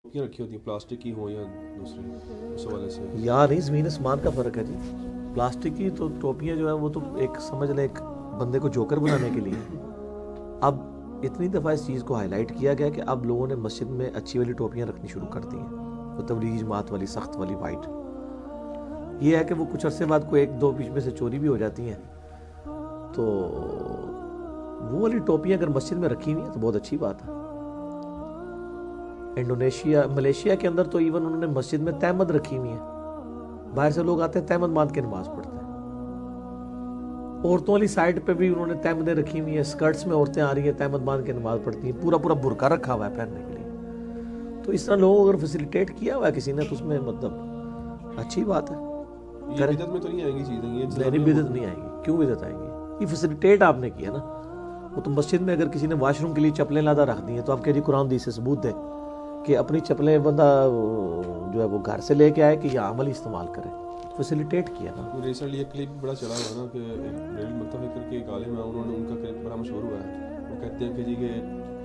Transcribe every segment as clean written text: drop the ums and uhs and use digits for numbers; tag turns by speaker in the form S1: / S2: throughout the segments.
S1: टोपियाँ रखी होती हैं, प्लास्टिक की हो या दूसरी, उस हवाले से।
S2: यार नहीं, ज़मीन आसमान का फ़र्क है जी। प्लास्टिक की तो टोपियाँ जो है वो तो एक समझ लें एक बंदे को जोकर बनाने के लिए। अब इतनी दफ़ा इस चीज़ को हाईलाइट किया गया कि अब लोगों ने मस्जिद में अच्छी वाली टोपियाँ रखनी शुरू कर दी हैं, वो तबलीगी जमात वाली सख्त वाली वाइट। ये है कि वो कुछ अरसे बाद कोई एक दो बीच में से चोरी भी हो जाती हैं, तो वो वाली टोपियाँ अगर मस्जिद में रखी हुई हैं तो बहुत अच्छी बात है। इंडोनेशिया मलेशिया के अंदर तो इवन उन्होंने मस्जिद में तहमद रखी हुई है, बाहर से लोग आते हैं तहमद बांध के नमाज पढ़ते हैं। औरतों वाली साइड पे भी उन्होंने तहमदें रखी हुई हैं, स्कर्ट्स में औरतें आ रही हैं तहमद बांध के नमाज पढ़ती हैं, पूरा पूरा बुरका रखा हुआ है पहनने के लिए। तो इस तरह लोगों को अगर फैसिलिटेट किया हुआ है किसी ने तो उसमें मतलब अच्छी बात है।
S1: ये बिदअत में तो नहीं आएंगी चीज़ें, ये
S2: नहीं, बिदअत नहीं आएगी। क्यों बिदअत आएंगी? ये फैसिलिटेट आपने किया ना। वो तो मस्जिद में अगर किसी ने वॉशरूम के लिए चप्पलें लादा रख दी हैं तो आप कह रही कुरान दी से सबूत दे कि अपनी चप्पलें बंदा जो है वो घर से लेके आए कि यहाँ अमल इस्तेमाल करे। फैसिलिटेट किया ना।
S1: रिसेंटली एक क्लिप बड़ा चला हुआ है ना कि रेल मुतफ़िक़र के एक आलिम है, उन्होंने उनका क्लिप बड़ा मशहूर हुआ है। वो कहते हैं कि जी कि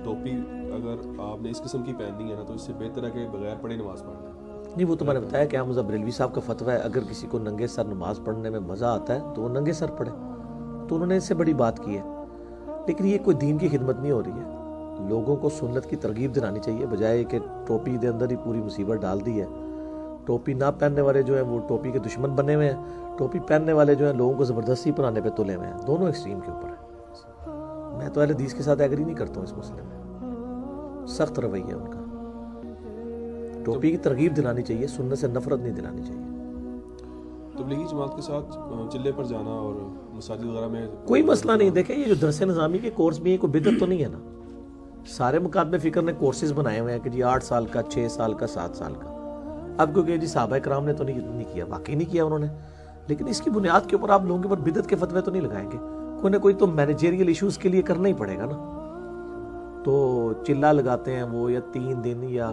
S1: टोपी अगर आपने इस किस्म की पहननी है ना तो इससे बेहतर है कि बगैर पढ़े नमाज पढ़ना।
S2: नहीं, वो तो मैंने बताया कि हमजा बरेलवी साहब का फतवा है, अगर किसी को नंगे सर नमाज पढ़ने में मज़ा आता है तो वो नंगे सर पढ़े। तो उन्होंने इससे बड़ी बात की है, लेकिन ये कोई दीन की खिदमत नहीं हो रही है। लोगों को सुन्नत की तरगीब दिलानी चाहिए, बजाय कि टोपी के अंदर ही पूरी मुसीबत डाल दी है। टोपी ना पहनने वाले जो हैं वो टोपी के दुश्मन बने हुए हैं, टोपी पहनने वाले जो हैं लोगों को ज़बरदस्ती पहनाने पे तुले हुए हैं। दोनों एक्सट्रीम के ऊपर है। मैं तो अहले हदीस के साथ एग्री नहीं करता हूँ इस मसले में। सख्त रवैया उनका। टोपी की तरगीब दिलानी चाहिए, सुन्नत से नफरत नहीं दिलानी चाहिए।
S1: तबलीगी जमात के साथ चिल्ले पर जाना और मसाजिद वगैरह में
S2: कोई मसला नहीं। देखें, ये जो दरस निज़ामी के कोर्स भी है, कोई बिदअत तो नहीं है ना। सारे मुकादमे फ़िक्र ने कोर्सेज बनाए हुए हैं कि जी 8 साल का, 6 साल का, 7 साल का। अब क्योंकि जी साहबा कराम ने तो नहीं किया, वाकई नहीं किया उन्होंने, लेकिन इसकी बुनियाद के ऊपर आप लोगों के ऊपर बिदअत के फतवे तो नहीं लगाएंगे। कोई ना कोई तो मैनेजरियल इश्यूज़ के लिए करना ही पड़ेगा ना। तो चिल्ला लगाते हैं वो, या 3 दिन या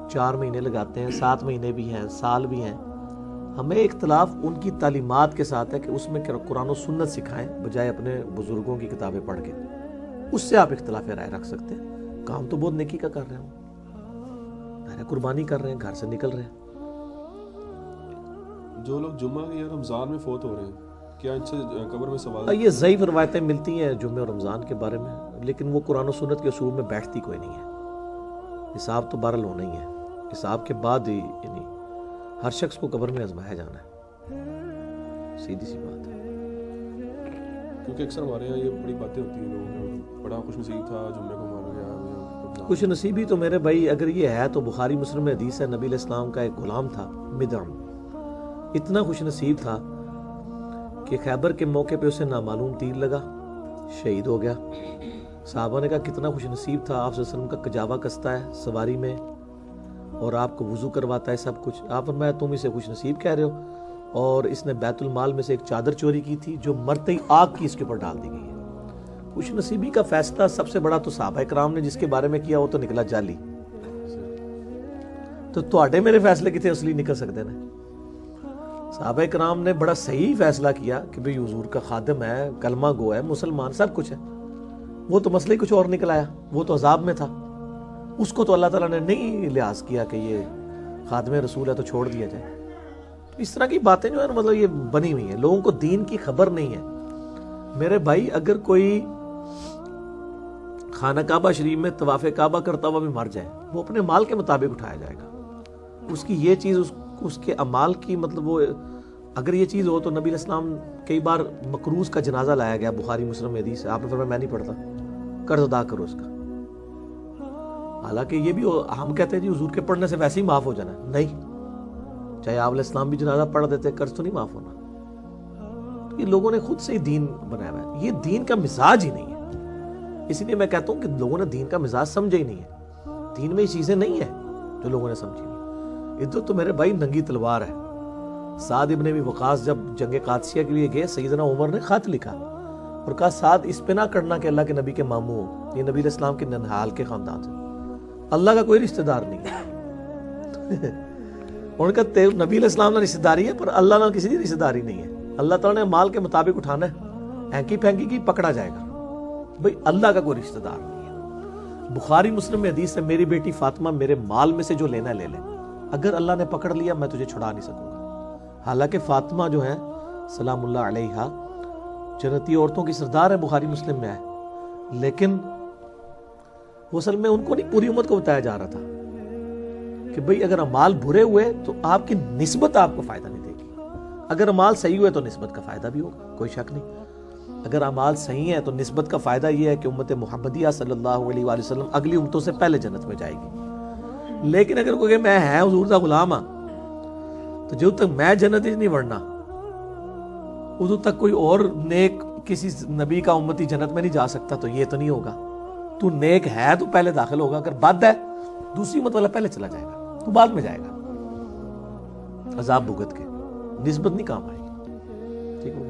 S2: 4 महीने लगाते हैं, 7 महीने भी हैं, साल भी हैं। हमें इख्तलाफ उनकी तालीमात के साथ है कि उसमें कुरान और सुन्नत सिखाएं, बजाय अपने बुजुर्गों की किताबें पढ़ के। उससे आप इख्तलाफ राय रख सकते हैं। काम तो बहुत नेकी का कर रहे हैं, कुर्बानी कर रहे हैं, घर से निकल रहे हैं।
S1: जो लोग जुम्मा या रमज़ान में फोत हो रहे हैं, क्या इनसे कब्र में सवाल?
S2: ये ज़ईफ़ रवायतें मिलती हैं जुम्मे और रमज़ान के बारे में, लेकिन वो कुरान और सुन्नत के उसूल में बैठती कोई नहीं है। हिसाब तो बहरहाल होना ही है। हिसाब के बाद ही यानी हर शख्स को कब्र में आजमाया जाना है, सीधी सी बात है।
S1: क्योंकि अक्सर हमारे यहाँ ये बड़ी बातें होती हैं, लोग बड़ा खुश नसीब था जुम्मे को मार गया।
S2: खुश नसीबी तो मेरे भाई अगर ये है तो बुखारी मुस्लिम में हदीस है, नबी अलैहिस्सलाम का एक गुलाम था मिदअम, इतना खुश नसीब था कि खैबर के मौके पे उसे नामालूम तीर लगा, शहीद हो गया। साहबा ने कहा कितना खुश नसीब था, आप सल्लल्लाहु अलैहि वसल्लम का कजावा कसता है सवारी में और आपको वुजू करवाता है सब कुछ। आप फरमाया तुम इसे खुश नसीब कह रहे हो, और इसने बैतुल माल में से एक चादर चोरी की थी जो मरते ही आग की इसके ऊपर डाल दी गई है। खुश नसीबी का फैसला सबसे बड़ा तो साहबा कराम ने जिसके बारे में किया वो तो निकला जाली। तो ਤੁਹਾਡੇ मेरे फैसले कितने असली निकल सकते हैं? साहबा कराम ने बड़ा सही फैसला किया कि भाई हुजूर का खादिम है, कलमा गो है, मुसलमान सब कुछ है। वो तो मसले कुछ और निकल आया, वो तो अजाब में था। उसको तो अल्लाह ताला ने नहीं लिहाज किया कि ये खादिम रसूल है तो छोड़ दिया जाए। इस तरह की बातें जो है मतलब ये बनी हुई हैं, लोगों को दीन की खबर नहीं है। मेरे भाई अगर कोई खाना काबा शरीफ में तवाफ़े काबा करता हुआ भी मर जाए, वो अपने माल के मुताबिक उठाया जाएगा। उसकी ये चीज़ उसके अमाल की मतलब वो अगर ये चीज़ हो तो नबी अलैहिस्सलाम कई बार मकरूज का जनाजा लाया गया, बुखारी मुस्लिम में हदीस है। आपने फरमाया मैं नहीं पढ़ता, कर्ज अदा करो उसका। हालांकि ये भी हम कहते हैं जी हुजूर के पढ़ने से वैसे ही माफ़ हो जाना, नहीं, चाहे आप अलैहिस्सलाम भी जनाजा पढ़ देते कर्ज तो नहीं माफ़ होना। तो ये लोगों ने खुद से ही दीन बनाया हुआ है, ये दीन का मिजाज ही नहीं है। इसीलिए मैं कहता हूँ कि लोगों ने दीन का मिजाज समझे ही नहीं है। दीन में ये चीज़ें नहीं है जो लोगों ने समझी नहीं। इधर तो मेरे भाई नंगी तलवार है। साद इब्न अबी वक़ास जब जंग कादसिया के लिए गए, सैयदना उमर ने खत लिखा और कहा साद इस पे ना करना कि अल्लाह के नबी के मामू हो, ये नबी अलैहिस्सलाम के ननहाल के खानदान से, अल्लाह का कोई रिश्तेदार नहीं है। उनका नबी अलैहिस्सलाम ना रिश्तेदारी है पर अल्लाह ना किसी की रिश्तेदारी नहीं है। अल्लाह ताला ने माल के मुताबिक उठाना है, हैंकी फैंकी की पकड़ा जाएगा। भाई अल्लाह का कोई रिश्तेदार नहीं है। بخاری مسلم میں حدیث ہے میری بیٹی فاطمہ میرے مال میں سے جو لینا ہے لے لے، اگر اللہ نے پکڑ لیا میں تجھے چھڑا نہیں سکوں گا۔ حالانکہ فاطمہ جو ہے سلام اللہ علیہا جنتی عورتوں کی سردار ہے، بخاری مسلم میں ہے، لیکن وہ اصل میں ان کو نہیں پوری امت کو بتایا جا رہا تھا کہ بھئی اگر اعمال برے ہوئے تو آپ کی نسبت آپ کو فائدہ نہیں دے گی، اگر اعمال صحیح ہوئے تو نسبت کا فائدہ بھی ہوگا، کوئی شک نہیں۔ اگر اعمال صحیح ہیں تو نسبت کا فائدہ یہ ہے کہ امت محمدیہ صلی اللہ علیہ وآلہ وسلم اگلی امتوں سے پہلے جنت میں جائے گی۔ لیکن اگر کوئی کہ میں ہے حضور دا غلام ہاں تو جب تک میں جنت ہی نہیں بڑھنا ادو تک کوئی اور نیک کسی نبی کا امتی جنت میں نہیں جا سکتا، تو یہ تو نہیں ہوگا۔ تو نیک ہے تو پہلے داخل ہوگا، اگر بد ہے دوسری امت والا پہلے چلا جائے گا، تو بعد میں جائے گا عذاب بھگت کے، نسبت نہیں کام آئے گی۔ ٹھیک ہو گیا؟